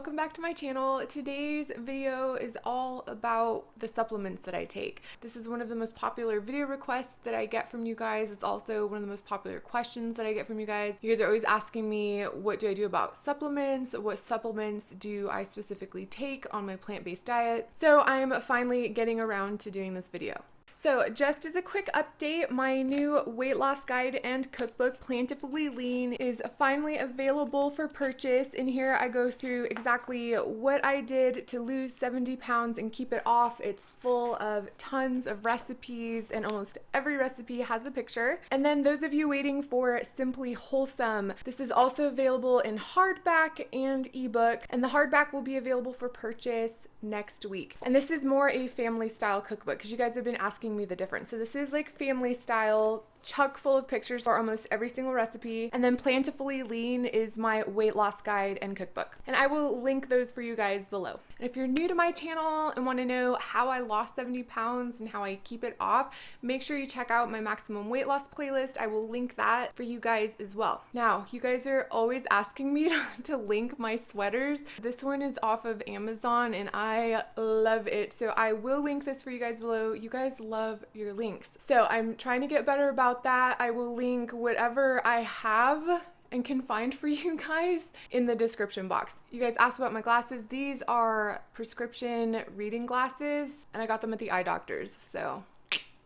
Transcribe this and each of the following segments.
welcome back to my channel. Today's video is all about the supplements that I take. This is one of the most popular video requests that I get from you guys. It's also one of the most popular questions that I get from you guys. You guys are always asking me, what do I do about supplements? What supplements do I specifically take on my plant-based diet? So I'm finally getting around to doing this video. So just as a quick update, my new weight loss guide and cookbook, Plentifully Lean, is finally available for purchase. In here, I go through exactly what I did to lose 70 pounds and keep it off. It's full of tons of recipes, and almost every recipe has a picture. And then those of you waiting for Simply Wholesome, this is also available in hardback and ebook, and the hardback will be available for purchase next week. And this is more a family style cookbook because you guys have been asking me the difference. So this is like family style, chock full of pictures for almost every single recipe. And then Plentifully Lean is my weight loss guide and cookbook. And I will link those for you guys below. And if you're new to my channel and want to know how I lost 70 pounds and how I keep it off, make sure you check out my maximum weight loss playlist. I will link that for you guys as well. Now, you guys are always asking me to link my sweaters. This one is off of Amazon and I love it. So I will link this for you guys below. You guys love your links. So I'm trying to get better about that. I will link whatever I have and can find for you guys in the description box. You guys asked about my glasses. These are prescription reading glasses and I got them at the eye doctor's, so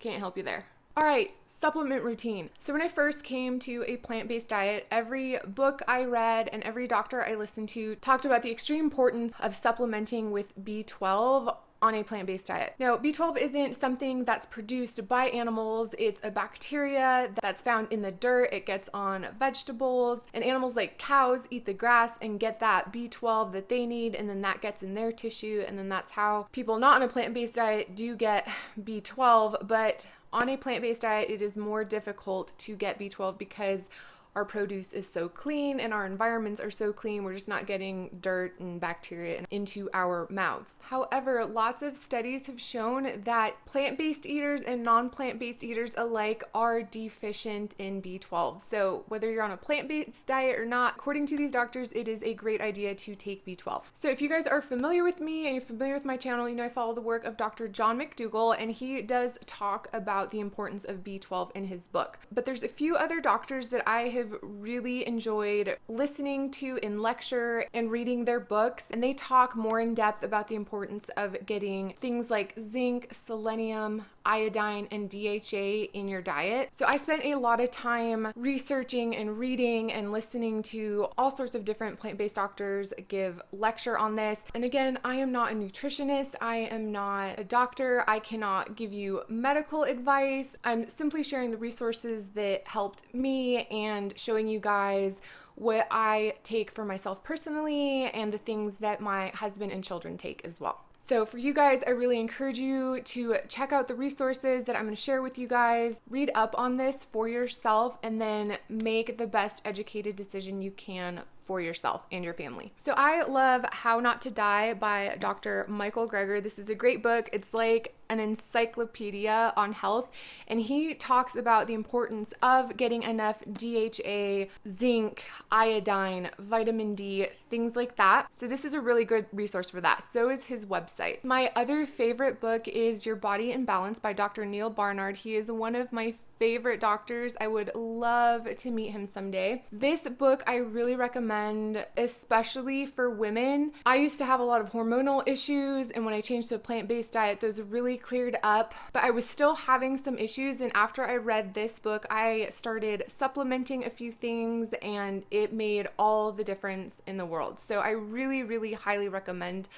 can't help you there. All right, supplement routine. So when I first came to a plant-based diet, every book I read and every doctor I listened to talked about the extreme importance of supplementing with B12 on a plant-based diet. Now, B12 isn't something that's produced by animals. It's a bacteria that's found in the dirt. It gets on vegetables, and animals like cows eat the grass and get that B12 that they need, and then that gets in their tissue, and then that's how people not on a plant-based diet do get B12. But on a plant-based diet, it is more difficult to get B12 because our produce is so clean and our environments are so clean. We're just not getting dirt and bacteria into our mouths. However, lots of studies have shown that plant-based eaters and non-plant-based eaters alike are deficient in B12. So whether you're on a plant-based diet or not, according to these doctors, it is a great idea to take B12. So if you guys are familiar with me and you're familiar with my channel, you know I follow the work of Dr. John McDougall, and he does talk about the importance of B12 in his book. But there's a few other doctors that I have really enjoyed listening to in lecture and reading their books, and they talk more in depth about the importance of getting things like zinc, selenium, iodine, and DHA in your diet. So I spent a lot of time researching and reading and listening to all sorts of different plant-based doctors give lecture on this. And again, I am not a nutritionist. I am not a doctor. I cannot give you medical advice. I'm simply sharing the resources that helped me and showing you guys what I take for myself personally and the things that my husband and children take as well. So for you guys, I really encourage you to check out the resources that I'm going to share with you guys, read up on this for yourself, and then make the best educated decision you can for yourself and your family. So I love How Not to Die by Dr. Michael Greger. This is a great book. It's like an encyclopedia on health, and he talks about the importance of getting enough DHA, zinc, iodine, vitamin D, things like that. So this is a really good resource for that. So is his website. My other favorite book is Your Body in Balance by Dr. Neil Barnard. He is one of my favorite doctors. I would love to meet him someday. This book I really recommend, especially for women. I used to have a lot of hormonal issues, and when I changed to a plant-based diet, those really cleared up, but I was still having some issues, and after I read this book, I started supplementing a few things, and it made all the difference in the world. So I really, really highly recommend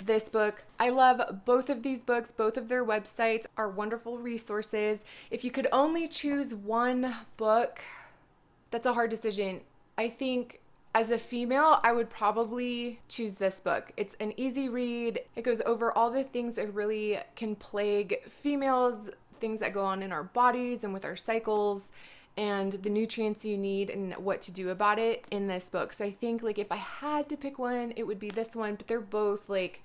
this book. I love both of these books. Both of their websites are wonderful resources. If you could only choose one book, that's a hard decision. I think as a female, I would probably choose this book. It's an easy read. It goes over all the things that really can plague females, things that go on in our bodies and with our cycles, and the nutrients you need and what to do about it in this book. So I think like if I had to pick one, it would be this one, but they're both like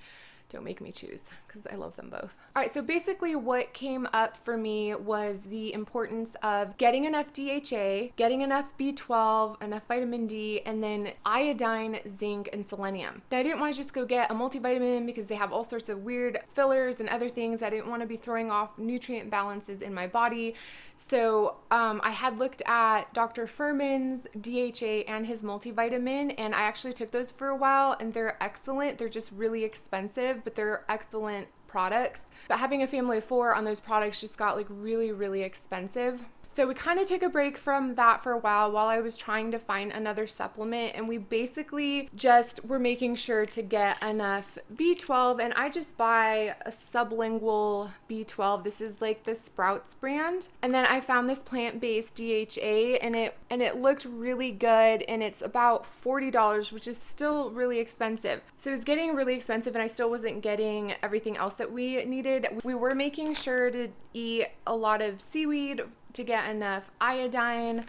Don't make me choose because I love them both. All right, so basically what came up for me was the importance of getting enough DHA, getting enough B12, enough vitamin D, and then iodine, zinc, and selenium. Now, I didn't want to just go get a multivitamin because they have all sorts of weird fillers and other things. I didn't want to be throwing off nutrient balances in my body. So I had looked at Dr. Furman's DHA and his multivitamin, and I actually took those for a while, and they're excellent. They're just really expensive, but they're excellent products. But having a family of 4 on those products just got like really, really expensive. So we kind of took a break from that for a while I was trying to find another supplement, and we basically just were making sure to get enough B12, and I just buy a sublingual B12. This is like the Sprouts brand. And then I found this plant-based DHA, and it looked really good, and it's about $40, which is still really expensive. So it was getting really expensive, and I still wasn't getting everything else that we needed. We were making sure to eat a lot of seaweed to get enough iodine,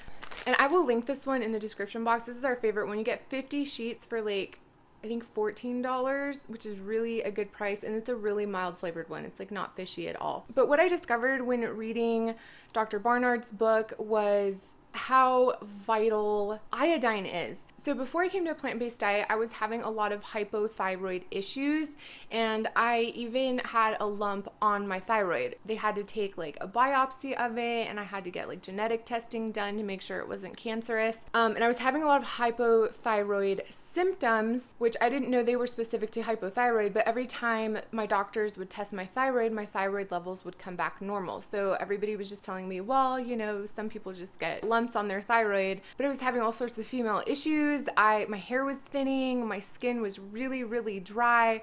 and I will link this one in the description box. This is our favorite one. You get 50 sheets for like, I think $14, which is really a good price, and it's a really mild flavored one. It's like not fishy at all. But what I discovered when reading Dr. Barnard's book was how vital iodine is. So before I came to a plant-based diet, I was having a lot of hypothyroid issues, and I even had a lump on my thyroid. They had to take like a biopsy of it, and I had to get like genetic testing done to make sure it wasn't cancerous. And I was having a lot of hypothyroid symptoms, which I didn't know they were specific to hypothyroid, but every time my doctors would test my thyroid levels would come back normal. So everybody was just telling me, well, you know, some people just get lumps on their thyroid, but I was having all sorts of female issues. My hair was thinning, my skin was really, really dry.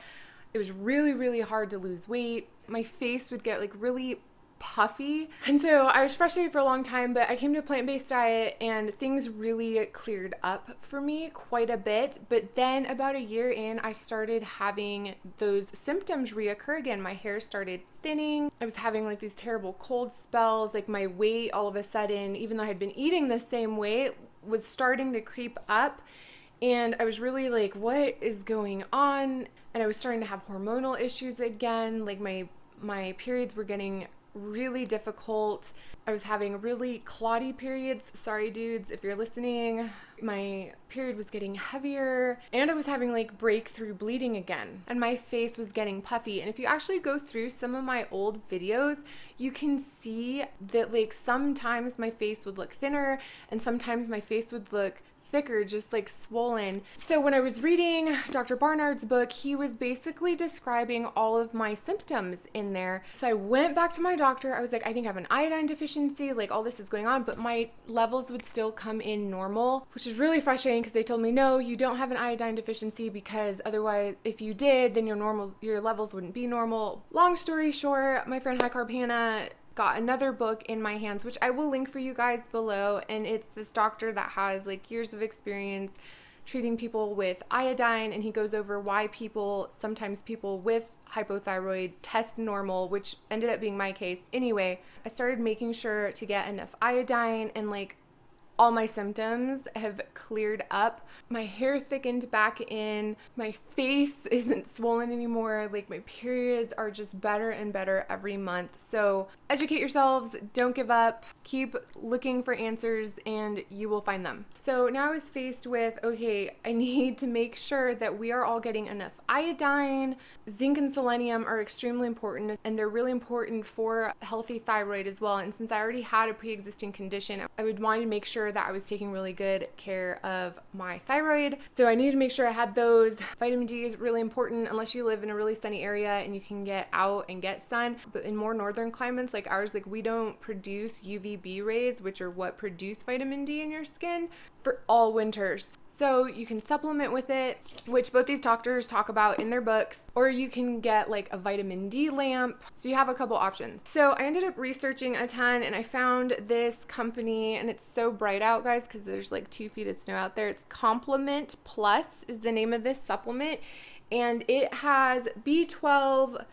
It was really, really hard to lose weight. My face would get like really puffy. And so I was frustrated for a long time, but I came to a plant-based diet and things really cleared up for me quite a bit. But then about a year in, I started having those symptoms reoccur again. My hair started thinning. I was having like these terrible cold spells. Like my weight all of a sudden, even though I had been eating the same weight, was starting to creep up, and I was really like, what is going on? And I was starting to have hormonal issues again. Like my periods were getting really difficult. I was having really clotty periods. Sorry dudes, if you're listening. My period was getting heavier, and I was having like breakthrough bleeding again, and my face was getting puffy. And if you actually go through some of my old videos, you can see that like sometimes my face would look thinner and sometimes my face would look thicker, just like swollen. So when I was reading Dr. Barnard's book, he was basically describing all of my symptoms in there. So I went back to my doctor. I was like, I think I have an iodine deficiency, like all this is going on, but my levels would still come in normal, which is really frustrating because they told me, no, you don't have an iodine deficiency, because otherwise if you did, then your levels wouldn't be normal. Long story short, my friend High Carb Hannah got another book in my hands, which I will link for you guys below, and it's this doctor that has like years of experience treating people with iodine, and he goes over why sometimes people with hypothyroid test normal, which ended up being my case. Anyway, I started making sure to get enough iodine, and like all my symptoms have cleared up. My hair thickened back in, my face isn't swollen anymore, like my periods are just better and better every month. So educate yourselves, don't give up, keep looking for answers, and you will find them. So now I was faced with, okay, I need to make sure that we are all getting enough iodine. Zinc and selenium are extremely important, and they're really important for a healthy thyroid as well. And since I already had a pre-existing condition, I would want to make sure that I was taking really good care of my thyroid. So I needed to make sure I had those. Vitamin D is really important unless you live in a really sunny area and you can get out and get sun. But in more northern climates like ours, like we don't produce UVB rays, which are what produce vitamin D in your skin, for all winters. So you can supplement with it, which both these doctors talk about in their books, or you can get like a vitamin D lamp. So you have a couple options. So I ended up researching a ton, and I found this company, and it's so bright out, guys, because there's like 2 feet of snow out there. It's Complement Plus is the name of this supplement, and it has B12,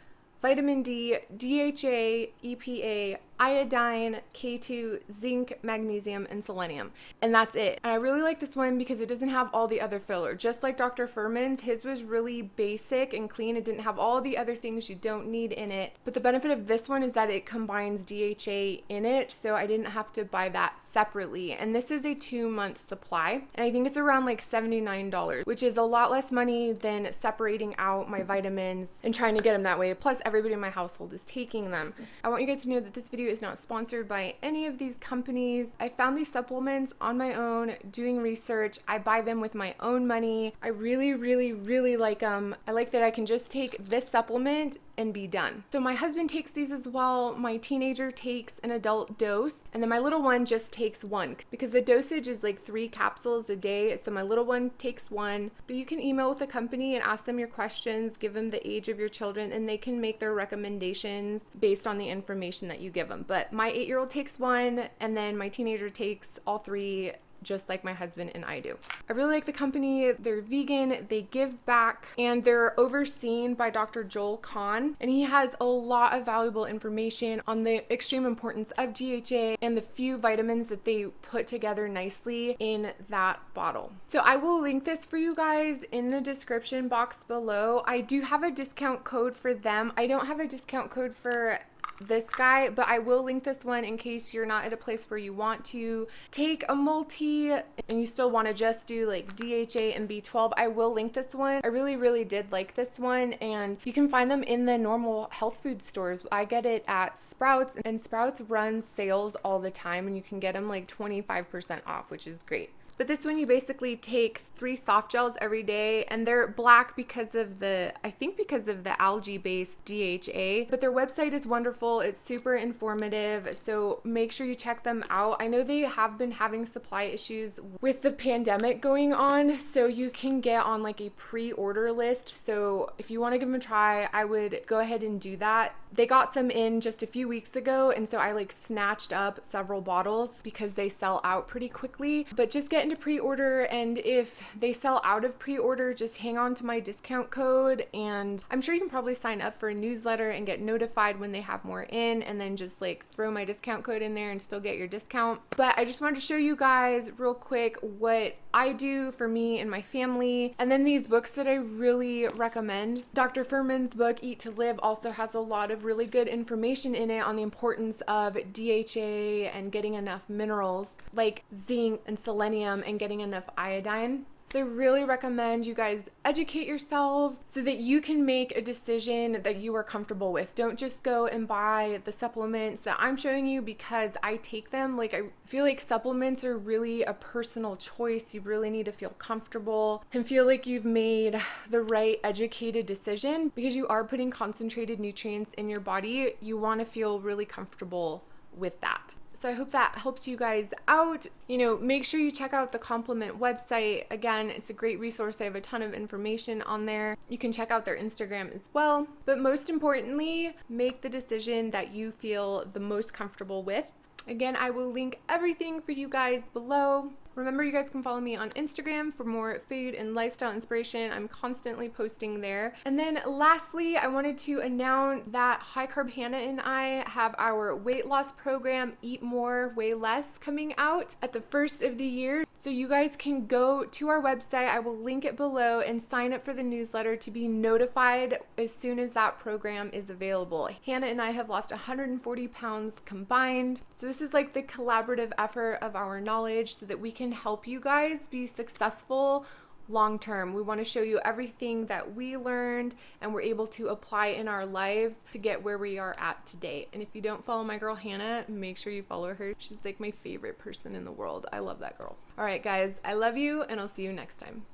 vitamin D, DHA, EPA, iodine, K2, zinc, magnesium, and selenium. And that's it. And I really like this one because it doesn't have all the other filler. Just like Dr. Furman's, his was really basic and clean. It didn't have all the other things you don't need in it. But the benefit of this one is that it combines DHA in it, so I didn't have to buy that separately. And this is a 2-month supply. And I think it's around like $79, which is a lot less money than separating out my vitamins and trying to get them that way. Plus, everybody in my household is taking them. I want you guys to know that this video is not sponsored by any of these companies. I found these supplements on my own, doing research. I buy them with my own money. I really, really, really like them. I like that I can just take this supplement and be done. So my husband takes these as well. My teenager takes an adult dose, and then my little one just takes one because the dosage is like 3 capsules a day. So my little one takes one, but you can email with the company and ask them your questions, give them the age of your children, and they can make their recommendations based on the information that you give them. But my 8-year-old takes one, and then my teenager takes all 3, just like my husband and I do. I really like the company. They're vegan, they give back, and they're overseen by Dr. Joel Kahn, and he has a lot of valuable information on the extreme importance of DHA and the few vitamins that they put together nicely in that bottle. So I will link this for you guys in the description box below. I do have a discount code for them. I don't have a discount code for this guy, but I will link this one in case you're not at a place where you want to take a multi and you still want to just do like DHA and B12. I will link this one. I really, really did like this one, and you can find them in the normal health food stores. I get it at Sprouts, and Sprouts runs sales all the time, and you can get them like 25% off, which is great. But this one, you basically take 3 soft gels every day, and they're black because of the, I think because of the algae-based DHA, but their website is wonderful. It's super informative, so make sure you check them out. I know they have been having supply issues with the pandemic going on, so you can get on like a pre-order list. So if you want to give them a try, I would go ahead and do that. They got some in just a few weeks ago, and so I like snatched up several bottles because they sell out pretty quickly. But just get into pre-order, and if they sell out of pre-order, just hang on to my discount code, and I'm sure you can probably sign up for a newsletter and get notified when they have more in, and then just like throw my discount code in there and still get your discount. But I just wanted to show you guys real quick what I do for me and my family, and then these books that I really recommend. Dr. Furman's book, Eat to Live, also has a lot of really good information in it on the importance of DHA and getting enough minerals like zinc and selenium and getting enough iodine. So I really recommend you guys educate yourselves so that you can make a decision that you are comfortable with. Don't just go and buy the supplements that I'm showing you because I take them. Like, I feel like supplements are really a personal choice. You really need to feel comfortable and feel like you've made the right educated decision because you are putting concentrated nutrients in your body. You want to feel really comfortable with that. So I hope that helps you guys out. You know, make sure you check out the Complement website. Again, it's a great resource. They have a ton of information on there. You can check out their Instagram as well. But most importantly, make the decision that you feel the most comfortable with. Again, I will link everything for you guys below. Remember, you guys can follow me on Instagram for more food and lifestyle inspiration. I'm constantly posting there. And then lastly, I wanted to announce that High Carb Hannah and I have our weight loss program, Eat More, Weigh Less, coming out at the first of the year. So you guys can go to our website. I will link it below and sign up for the newsletter to be notified as soon as that program is available. Hannah and I have lost 140 pounds combined. So this is like the collaborative effort of our knowledge so that we can help you guys be successful long term. We want to show you everything that we learned and we're able to apply in our lives to get where we are at today. And if you don't follow my girl Hannah, make sure you follow her. She's like my favorite person in the world. I love that girl. All right, guys, I love you, and I'll see you next time.